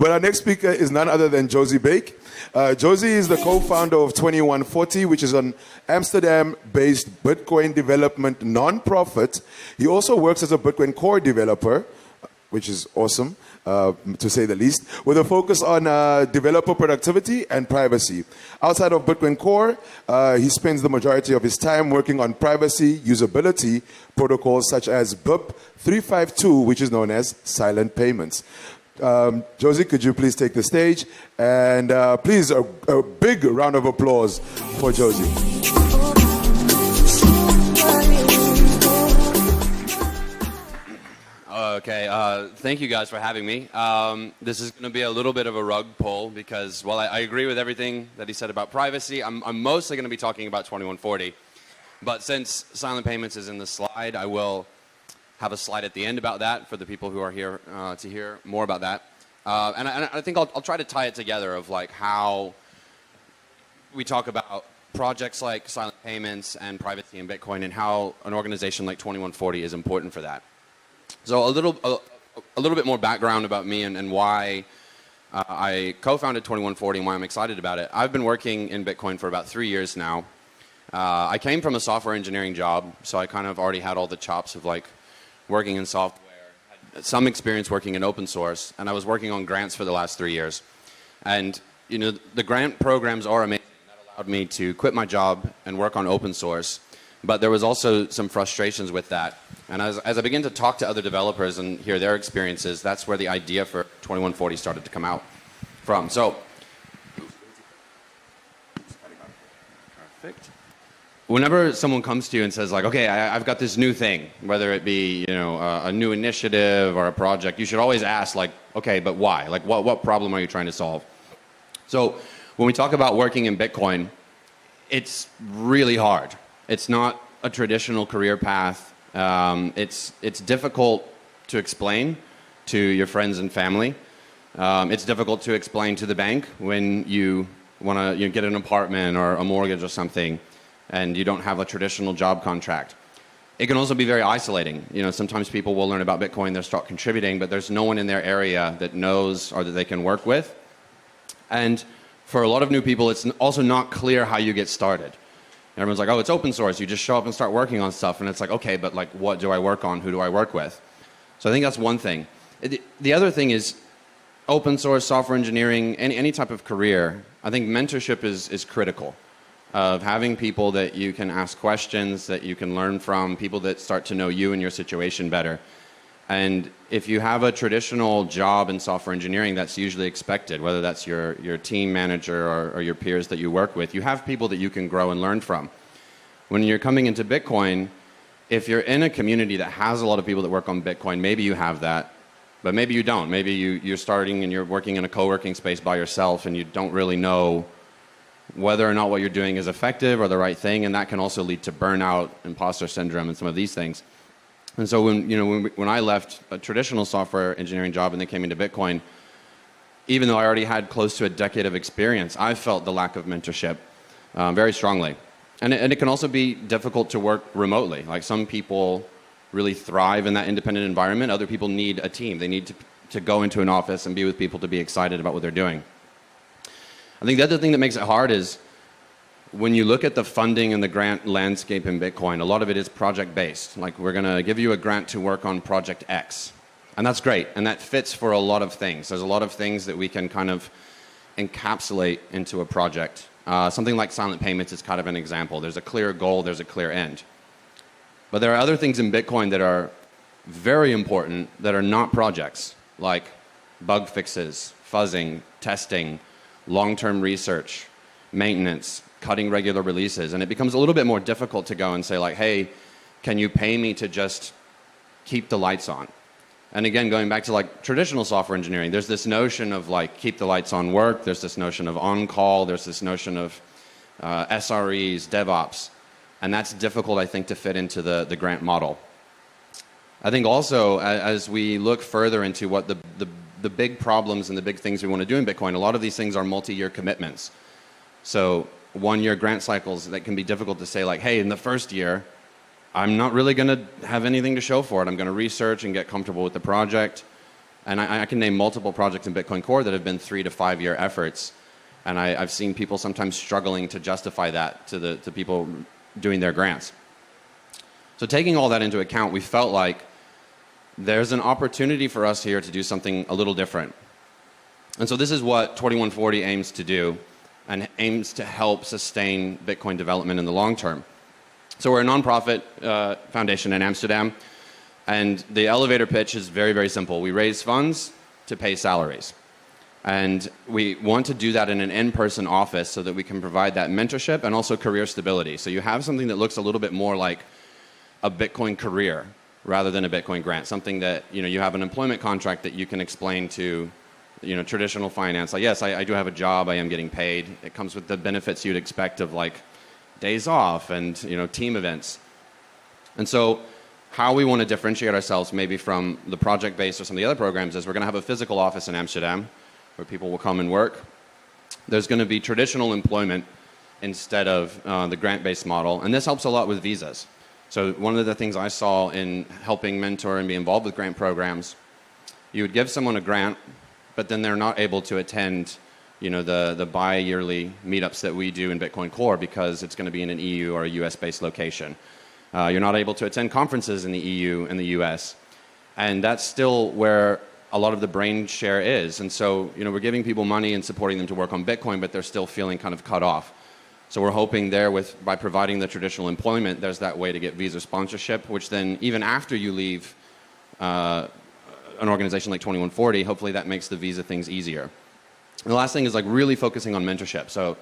But our next speaker is none other than Josi Bake. Josi is the co-founder of 2140, which is an Amsterdam-based Bitcoin development non-profit. He also works as a Bitcoin core developer, which is awesome, to say the least, with a focus on developer productivity and privacy. Outside of Bitcoin Core, he spends the majority of his time working on privacy usability protocols such as BIP 352, which is known as silent payments. Josi, could you please take the stage? And please, a big round of applause for Josi. Okay, thank you guys for having me. This is going to be a little bit of a rug pull because, while I agree with everything that he said about privacy, I'm mostly going to be talking about 2140. But since silent payments is in the slide, I will have a slide at the end about that for the people who are here to hear more about that. And I think I'll try to tie it together of like how we talk about projects like silent payments and privacy in Bitcoin and how an organization like 2140 is important for that. So a little bit more background about me and why I co-founded 2140 and why I'm excited about it. I've been working in Bitcoin for about 3 years now. I came from a software engineering job, so I kind of already had all the chops of like working in software, had some experience working in open source, and I was working on grants for the last 3 years. And you know, the grant programs are amazing. That allowed me to quit my job and work on open source. But there was also some frustrations with that. And as I began to talk to other developers and hear their experiences, that's where the idea for 2140 started to come out from. So, perfect. Whenever someone comes to you and says like, okay, I've got this new thing, whether it be, you know, a new initiative or a project, you should always ask like, okay, but why? Like what problem are you trying to solve? So when we talk about working in Bitcoin, it's really hard. It's not a traditional career path. It's difficult to explain to your friends and family. It's difficult to explain to the bank when you want to get an apartment or a mortgage or something and you don't have a traditional job contract. It can also be very isolating. You know, sometimes people will learn about Bitcoin, they'll start contributing, but there's no one in their area that knows or that they can work with. And for a lot of new people, it's also not clear how you get started. Everyone's like, oh, it's open source. You just show up and start working on stuff. And it's like, okay, but like, what do I work on? Who do I work with? So I think that's one thing. The other thing is open source, software engineering, any type of career. I think mentorship is critical, of having people that you can ask questions, that you can learn from, people that start to know you and your situation better. And if you have a traditional job in software engineering, that's usually expected, whether that's your team manager or your peers that you work with. You have people that you can grow and learn from. When you're coming into Bitcoin, if you're in a community that has a lot of people that work on Bitcoin, maybe you have that, but maybe you don't. Maybe you're starting and you're working in a co-working space by yourself and you don't really know whether or not what you're doing is effective or the right thing, and that can also lead to burnout, imposter syndrome, and some of these things. And so when I left a traditional software engineering job and then came into Bitcoin, even though I already had close to a decade of experience, I felt the lack of mentorship very strongly. And it can also be difficult to work remotely. Like some people really thrive in that independent environment. Other people need a team. They need to go into an office and be with people to be excited about what they're doing. I think the other thing that makes it hard is when you look at the funding and the grant landscape in Bitcoin, a lot of it is project-based. Like, we're going to give you a grant to work on project X. And that's great. And that fits for a lot of things. There's a lot of things that we can kind of encapsulate into a project. Something like silent payments is kind of an example. There's a clear goal. There's a clear end. But there are other things in Bitcoin that are very important that are not projects, like bug fixes, fuzzing, testing, long-term research, maintenance, cutting regular releases. And it becomes a little bit more difficult to go and say like, hey, can you pay me to just keep the lights on? And again, going back to like traditional software engineering, there's this notion of like keep the lights on work, there's this notion of on-call, there's this notion of SREs, DevOps, and that's difficult, I think, to fit into the grant model. I think also, as we look further into what the big problems and the big things we want to do in Bitcoin, a lot of these things are multi-year commitments. So one-year grant cycles, that can be difficult to say like, hey, in the first year, I'm not really going to have anything to show for it. I'm going to research and get comfortable with the project. And I can name multiple projects in Bitcoin Core that have been 3 to 5 year efforts. And I've seen people sometimes struggling to justify that to people doing their grants. So taking all that into account, we felt like there's an opportunity for us here to do something a little different. And so this is what 2140 aims to do, and aims to help sustain Bitcoin development in the long term. So we're a nonprofit foundation in Amsterdam, and the elevator pitch is very, very simple. We raise funds to pay salaries. And we want to do that in an in-person office so that we can provide that mentorship and also career stability. So you have something that looks a little bit more like a Bitcoin career rather than a Bitcoin grant, something that, you have an employment contract that you can explain to, traditional finance. Like, yes, I do have a job, I am getting paid. It comes with the benefits you'd expect of like days off and, team events. And so how we want to differentiate ourselves maybe from the project-based or some of the other programs is we're going to have a physical office in Amsterdam where people will come and work. There's going to be traditional employment instead of the grant-based model, and this helps a lot with visas. So one of the things I saw in helping mentor and be involved with grant programs, you would give someone a grant, but then they're not able to attend the bi-yearly meetups that we do in Bitcoin Core because it's going to be in an EU or a US-based location. You're not able to attend conferences in the EU and the US, and that's still where a lot of the brain share is. And so, we're giving people money and supporting them to work on Bitcoin, but they're still feeling kind of cut off. So we're hoping there by providing the traditional employment, there's that way to get visa sponsorship, which then even after you leave an organization like 2140, hopefully that makes the visa things easier. And the last thing is like really focusing on mentorship. So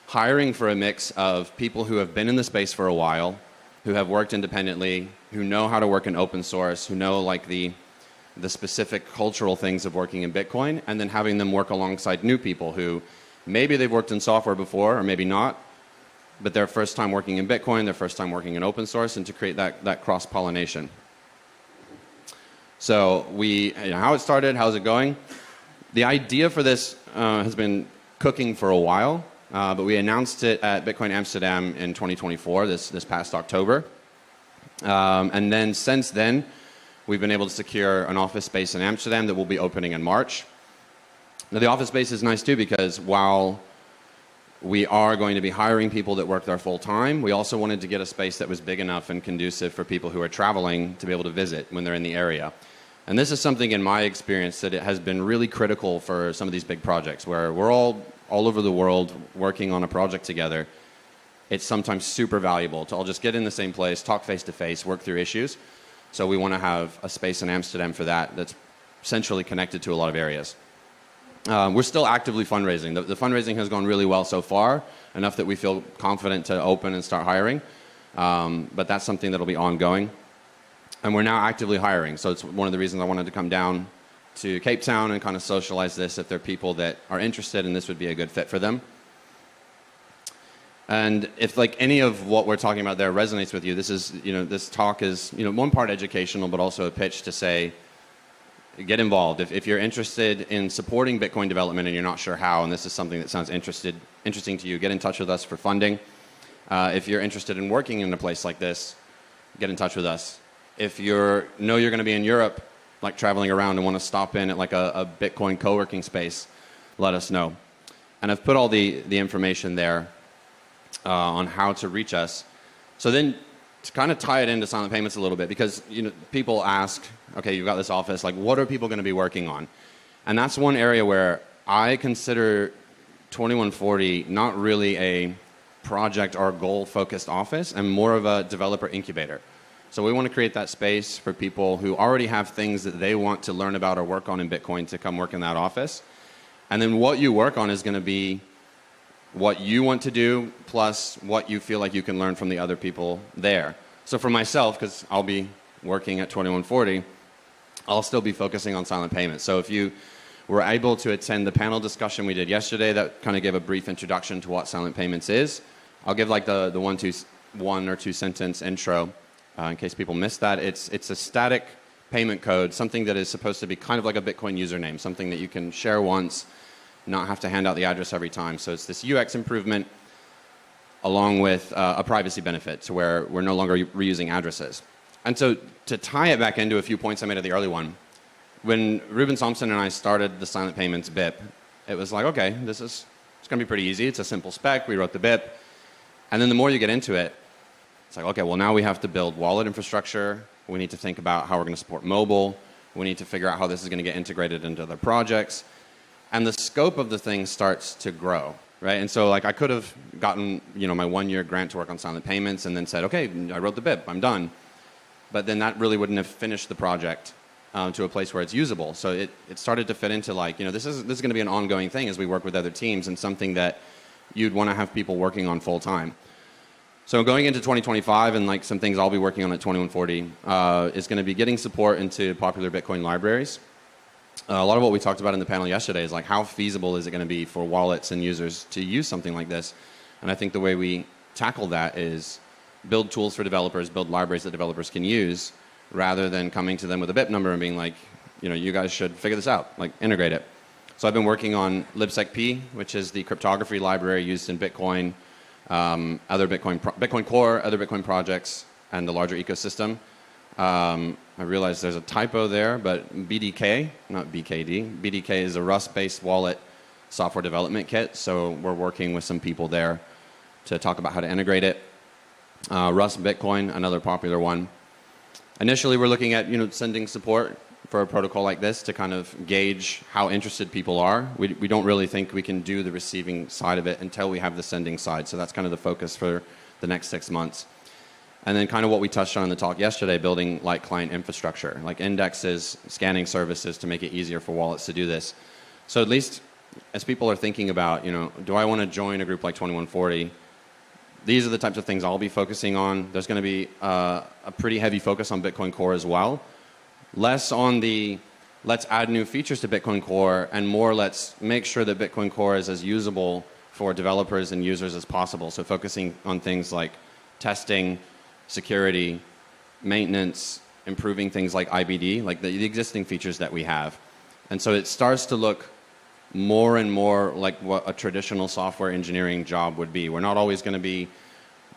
hiring for a mix of people who have been in the space for a while, who have worked independently, who know how to work in open source, who know like the specific cultural things of working in Bitcoin, and then having them work alongside new people who maybe they've worked in software before or maybe not, but their first time working in Bitcoin, their first time working in open source, and to create that cross-pollination. So how it started, how's it going? The idea for this has been cooking for a while, but we announced it at Bitcoin Amsterdam in 2024, this past October. And then since then, we've been able to secure an office space in Amsterdam that will be opening in March. Now, the office space is nice too because while we are going to be hiring people that work there full time, we also wanted to get a space that was big enough and conducive for people who are traveling to be able to visit when they're in the area. And this is something in my experience that it has been really critical for some of these big projects where we're all over the world working on a project together. It's sometimes super valuable to all just get in the same place, talk face to face, work through issues. So we want to have a space in Amsterdam for that that's centrally connected to a lot of areas. We're still actively fundraising. The fundraising has gone really well so far, enough that we feel confident to open and start hiring. But that's something that'll be ongoing. And we're now actively hiring. So it's one of the reasons I wanted to come down to Cape Town and kind of socialize this if there are people that are interested and this would be a good fit for them. And if like any of what we're talking about there resonates with you, this talk is, one part educational, but also a pitch to say, get involved. If you're interested in supporting Bitcoin development and you're not sure how, and this is something that sounds interesting to you, get in touch with us for funding. If you're interested in working in a place like this, get in touch with us. If you're going to be in Europe, like traveling around and want to stop in at like a Bitcoin co-working space, let us know. And I've put all the information there on how to reach us. So then to kind of tie it into silent payments a little bit, because people ask, okay, you've got this office, like what are people going to be working on? And that's one area where I consider 2140 not really a project or goal-focused office and more of a developer incubator. So we want to create that space for people who already have things that they want to learn about or work on in Bitcoin to come work in that office. And then what you work on is going to be what you want to do plus what you feel like you can learn from the other people there. So for myself, because I'll be working at 2140, I'll still be focusing on silent payments. So if you were able to attend the panel discussion we did yesterday that kind of gave a brief introduction to what silent payments is, I'll give like the one or two sentence intro in case people missed that. It's a static payment code, something that is supposed to be kind of like a Bitcoin username, something that you can share once, not have to hand out the address every time. So it's this UX improvement along with a privacy benefit to where we're no longer reusing addresses. And so to tie it back into a few points I made at the early one, when Ruben Thompson and I started the Silent Payments BIP, it was like, okay, it's going to be pretty easy. It's a simple spec. We wrote the BIP. And then the more you get into it, it's like, okay, well, now we have to build wallet infrastructure. We need to think about how we're going to support mobile. We need to figure out how this is going to get integrated into other projects. And the scope of the thing starts to grow, right? And so like I could have gotten, my 1-year grant to work on Silent Payments and then said, okay, I wrote the BIP, I'm done. But then that really wouldn't have finished the project to a place where it's usable. So it started to fit into like, this is going to be an ongoing thing as we work with other teams and something that you'd want to have people working on full time. So going into 2025 and like some things I'll be working on at 2140 is going to be getting support into popular Bitcoin libraries. A lot of what we talked about in the panel yesterday is like how feasible is it going to be for wallets and users to use something like this? And I think the way we tackle that is build tools for developers, build libraries that developers can use, rather than coming to them with a BIP number and being like, you guys should figure this out, like integrate it. So I've been working on libsecp, which is the cryptography library used in Bitcoin, other Bitcoin Core, other Bitcoin projects, and the larger ecosystem. I realize there's a typo there, but BDK, not BKD. BDK is a Rust-based wallet software development kit. So we're working with some people there to talk about how to integrate it. Rust Bitcoin, another popular one. Initially, we're looking at sending support for a protocol like this to kind of gauge how interested people are. We don't really think we can do the receiving side of it until we have the sending side. So that's kind of the focus for the next 6 months. And then kind of what we touched on in the talk yesterday, building like client infrastructure, like indexes, scanning services to make it easier for wallets to do this. So at least as people are thinking about, do I want to join a group like 2140? These are the types of things I'll be focusing on. There's going to be a pretty heavy focus on Bitcoin Core as well. Less on the let's add new features to Bitcoin Core and more let's make sure that Bitcoin Core is as usable for developers and users as possible. So focusing on things like testing, security, maintenance, improving things like IBD, like the existing features that we have. And so it starts to look more and more like what a traditional software engineering job would be. We're not always going to be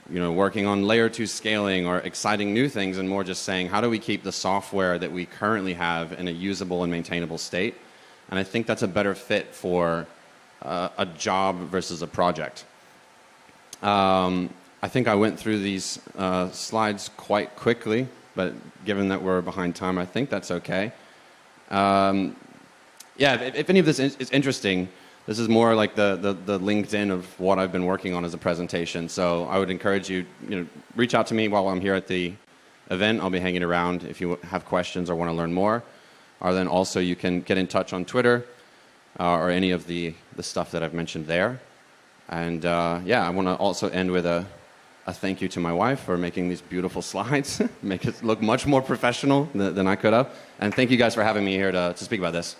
working on layer 2 scaling or exciting new things, and more just saying, how do we keep the software that we currently have in a usable and maintainable state? And I think that's a better fit for a job versus a project. I think I went through these slides quite quickly, but given that we're behind time, I think that's okay. If any of this is interesting, this is more like the LinkedIn of what I've been working on as a presentation. So I would encourage you, reach out to me while I'm here at the event. I'll be hanging around if you have questions or want to learn more. Or then also you can get in touch on Twitter or any of the stuff that I've mentioned there. And I want to also end with a thank you to my wife for making these beautiful slides, make it look much more professional than I could have. And thank you guys for having me here to speak about this.